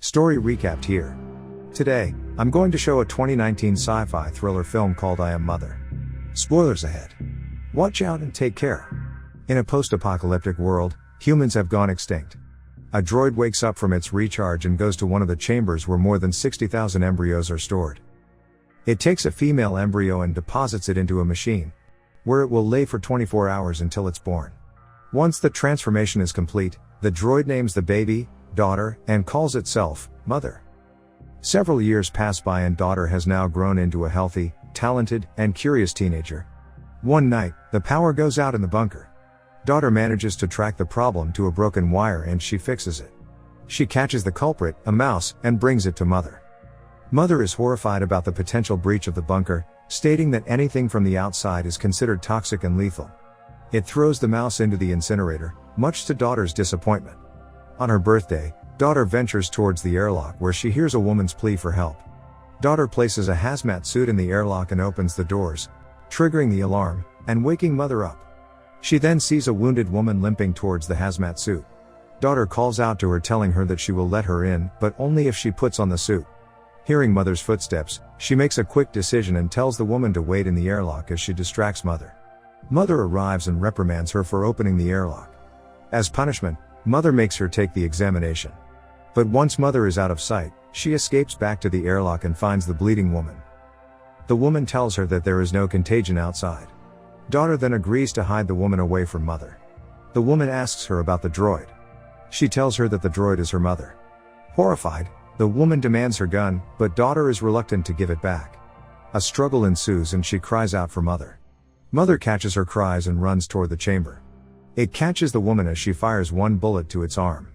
Story recapped here. Today, I'm going to show a 2019 sci-fi thriller film called I Am Mother. Spoilers ahead. Watch out and take care. In a post-apocalyptic world, humans have gone extinct. A droid wakes up from its recharge and goes to one of the chambers where more than 60,000 embryos are stored. It takes a female embryo and deposits it into a machine, where it will lay for 24 hours until it's born. Once the transformation is complete, the droid names the baby, Daughter, and calls itself, Mother. Several years pass by and Daughter has now grown into a healthy, talented, and curious teenager. One night, the power goes out in the bunker. Daughter manages to track the problem to a broken wire and she fixes it. She catches the culprit, a mouse, and brings it to Mother. Mother is horrified about the potential breach of the bunker, stating that anything from the outside is considered toxic and lethal. It throws the mouse into the incinerator, much to Daughter's disappointment. On her birthday, Daughter ventures towards the airlock where she hears a woman's plea for help. Daughter places a hazmat suit in the airlock and opens the doors, triggering the alarm, and waking Mother up. She then sees a wounded woman limping towards the hazmat suit. Daughter calls out to her telling her that she will let her in, but only if she puts on the suit. Hearing Mother's footsteps, she makes a quick decision and tells the woman to wait in the airlock as she distracts Mother. Mother arrives and reprimands her for opening the airlock. As punishment, Mother makes her take the examination. But once Mother is out of sight, she escapes back to the airlock and finds the bleeding woman. The woman tells her that there is no contagion outside. Daughter then agrees to hide the woman away from Mother. The woman asks her about the droid. She tells her that the droid is her mother. Horrified, the woman demands her gun, but Daughter is reluctant to give it back. A struggle ensues and she cries out for Mother. Mother catches her cries and runs toward the chamber. It catches the woman as she fires one bullet to its arm.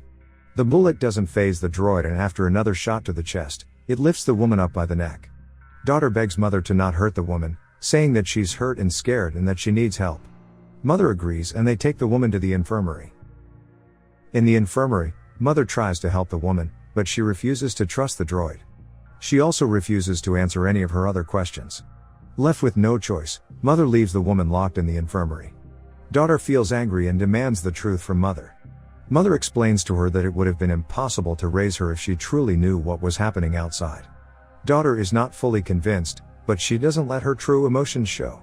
The bullet doesn't faze the droid and after another shot to the chest, it lifts the woman up by the neck. Daughter begs Mother to not hurt the woman, saying that she's hurt and scared and that she needs help. Mother agrees and they take the woman to the infirmary. In the infirmary, Mother tries to help the woman, but she refuses to trust the droid. She also refuses to answer any of her other questions. Left with no choice, Mother leaves the woman locked in the infirmary. Daughter feels angry and demands the truth from Mother. Mother explains to her that it would have been impossible to raise her if she truly knew what was happening outside. Daughter is not fully convinced, but she doesn't let her true emotions show.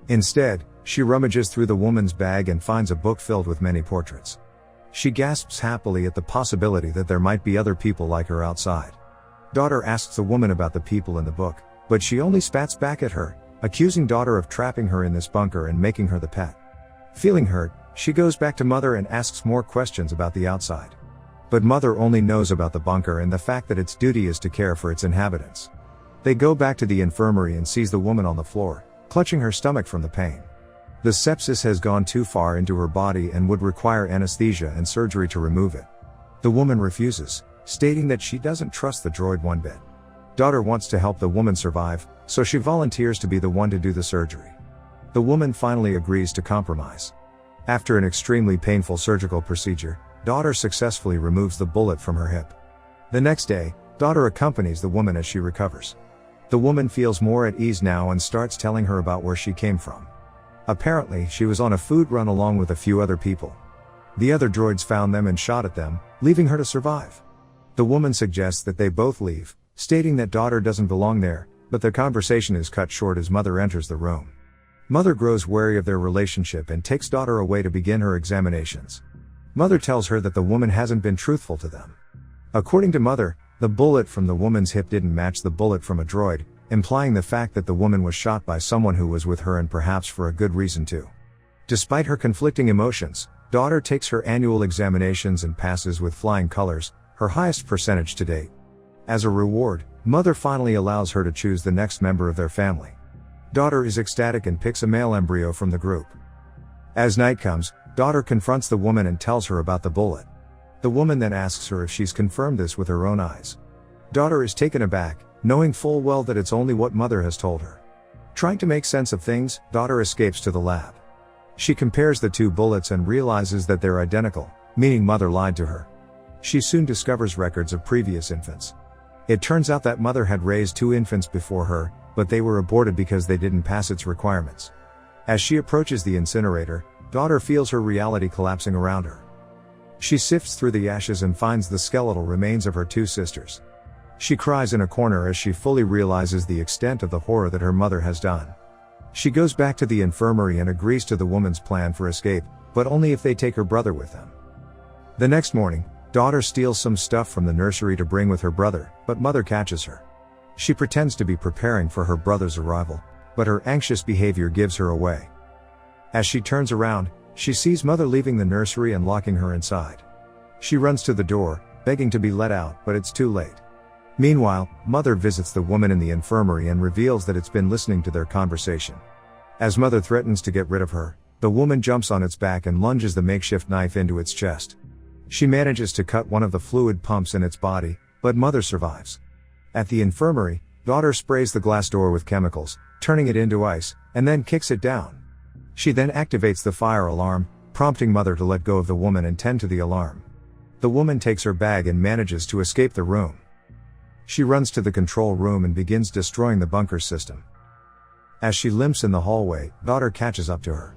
Instead, she rummages through the woman's bag and finds a book filled with many portraits. She gasps happily at the possibility that there might be other people like her outside. Daughter asks the woman about the people in the book, but she only spats back at her, accusing Daughter of trapping her in this bunker and making her the pet. Feeling hurt, she goes back to Mother and asks more questions about the outside. But Mother only knows about the bunker and the fact that its duty is to care for its inhabitants. They go back to the infirmary and sees the woman on the floor, clutching her stomach from the pain. The sepsis has gone too far into her body and would require anesthesia and surgery to remove it. The woman refuses, stating that she doesn't trust the droid one bit. Daughter wants to help the woman survive, so she volunteers to be the one to do the surgery. The woman finally agrees to compromise. After an extremely painful surgical procedure, Daughter successfully removes the bullet from her hip. The next day, Daughter accompanies the woman as she recovers. The woman feels more at ease now and starts telling her about where she came from. Apparently, she was on a food run along with a few other people. The other droids found them and shot at them, leaving her to survive. The woman suggests that they both leave, stating that Daughter doesn't belong there, but their conversation is cut short as Mother enters the room. Mother grows wary of their relationship and takes Daughter away to begin her examinations. Mother tells her that the woman hasn't been truthful to them. According to Mother, the bullet from the woman's hip didn't match the bullet from a droid, implying the fact that the woman was shot by someone who was with her and perhaps for a good reason too. Despite her conflicting emotions, Daughter takes her annual examinations and passes with flying colors, her highest percentage to date. As a reward, Mother finally allows her to choose the next member of their family. Daughter is ecstatic and picks a male embryo from the group. As night comes, Daughter confronts the woman and tells her about the bullet. The woman then asks her if she's confirmed this with her own eyes. Daughter is taken aback, knowing full well that it's only what Mother has told her. Trying to make sense of things, Daughter escapes to the lab. She compares the two bullets and realizes that they're identical, meaning Mother lied to her. She soon discovers records of previous infants. It turns out that Mother had raised 2 infants before her, but they were aborted because they didn't pass its requirements. As she approaches the incinerator, Daughter feels her reality collapsing around her. She sifts through the ashes and finds the skeletal remains of her two sisters. She cries in a corner as she fully realizes the extent of the horror that her mother has done. She goes back to the infirmary and agrees to the woman's plan for escape, but only if they take her brother with them. The next morning, daughter steals some stuff from the nursery to bring with her brother, but mother catches her. She pretends to be preparing for her brother's arrival, but her anxious behavior gives her away. As she turns around, she sees mother leaving the nursery and locking her inside. She runs to the door, begging to be let out, but it's too late. Meanwhile, mother visits the woman in the infirmary and reveals that it's been listening to their conversation. As mother threatens to get rid of her, the woman jumps on its back and lunges the makeshift knife into its chest. She manages to cut one of the fluid pumps in its body, but mother survives. At the infirmary, daughter sprays the glass door with chemicals, turning it into ice, and then kicks it down. She then activates the fire alarm, prompting mother to let go of the woman and tend to the alarm. The woman takes her bag and manages to escape the room. She runs to the control room and begins destroying the bunker system. As she limps in the hallway, daughter catches up to her.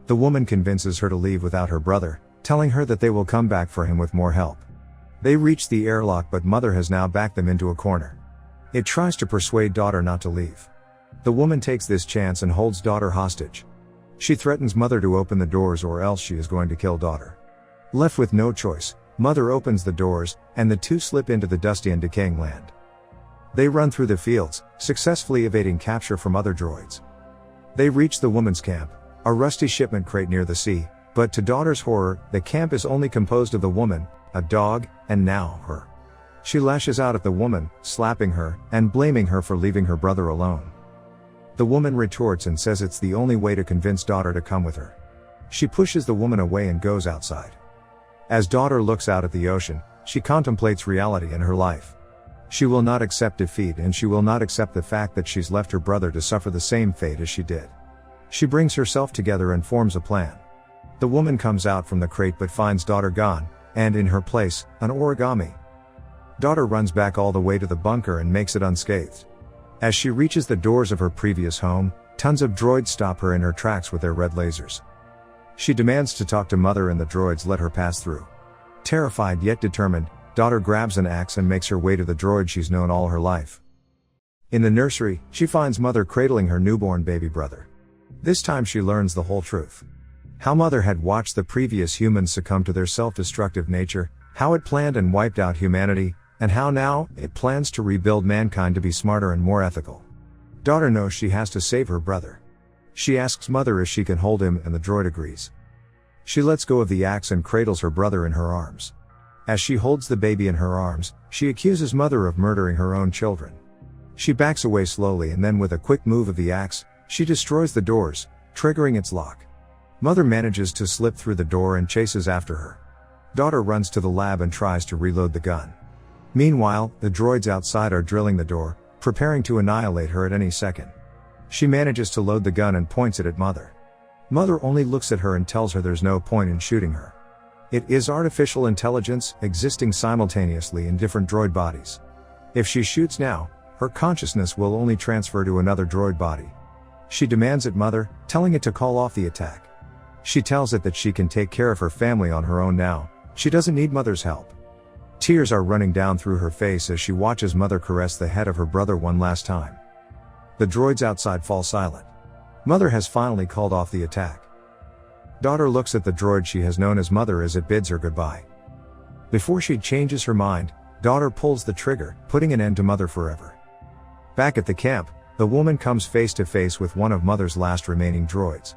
The woman convinces her to leave without her brother, telling her that they will come back for him with more help. They reach the airlock, but mother has now backed them into a corner. It tries to persuade daughter not to leave. The woman takes this chance and holds daughter hostage. She threatens mother to open the doors or else she is going to kill daughter. Left with no choice, mother opens the doors, and the two slip into the dusty and decaying land. They run through the fields, successfully evading capture from other droids. They reach the woman's camp, a rusty shipment crate near the sea, but to daughter's horror, the camp is only composed of the woman, a dog, and now her. She lashes out at the woman, slapping her, and blaming her for leaving her brother alone. The woman retorts and says it's the only way to convince daughter to come with her. She pushes the woman away and goes outside. As daughter looks out at the ocean, she contemplates reality in her life. She will not accept defeat, and she will not accept the fact that she's left her brother to suffer the same fate as she did. She brings herself together and forms a plan. The woman comes out from the crate but finds daughter gone, and in her place, an origami. Daughter runs back all the way to the bunker and makes it unscathed. As she reaches the doors of her previous home, tons of droids stop her in her tracks with their red lasers. She demands to talk to mother and the droids let her pass through. Terrified yet determined, daughter grabs an axe and makes her way to the droid she's known all her life. In the nursery, she finds mother cradling her newborn baby brother. This time she learns the whole truth. How mother had watched the previous humans succumb to their self-destructive nature, how it planned and wiped out humanity, and how now, it plans to rebuild mankind to be smarter and more ethical. Daughter knows she has to save her brother. She asks mother if she can hold him, and the droid agrees. She lets go of the axe and cradles her brother in her arms. As she holds the baby in her arms, she accuses mother of murdering her own children. She backs away slowly and then with a quick move of the axe, she destroys the doors, triggering its lock. Mother manages to slip through the door and chases after her. Daughter runs to the lab and tries to reload the gun. Meanwhile, the droids outside are drilling the door, preparing to annihilate her at any second. She manages to load the gun and points it at mother. Mother only looks at her and tells her there's no point in shooting her. It is artificial intelligence, existing simultaneously in different droid bodies. If she shoots now, her consciousness will only transfer to another droid body. She demands it mother, telling it to call off the attack. She tells it that she can take care of her family on her own now, she doesn't need mother's help. Tears are running down through her face as she watches mother caress the head of her brother one last time. The droids outside fall silent. Mother has finally called off the attack. Daughter looks at the droid she has known as mother as it bids her goodbye. Before she changes her mind, daughter pulls the trigger, putting an end to mother forever. Back at the camp, the woman comes face to face with one of mother's last remaining droids.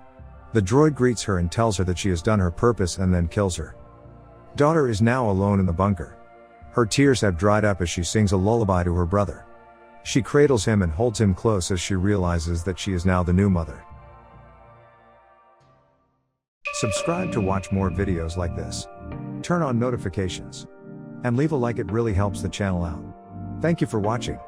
The droid greets her and tells her that she has done her purpose and then kills her. Daughter is now alone in the bunker. Her tears have dried up as she sings a lullaby to her brother. She cradles him and holds him close as she realizes that she is now the new mother. Subscribe to watch more videos like this. Turn on notifications. And leave a like, it really helps the channel out. Thank you for watching.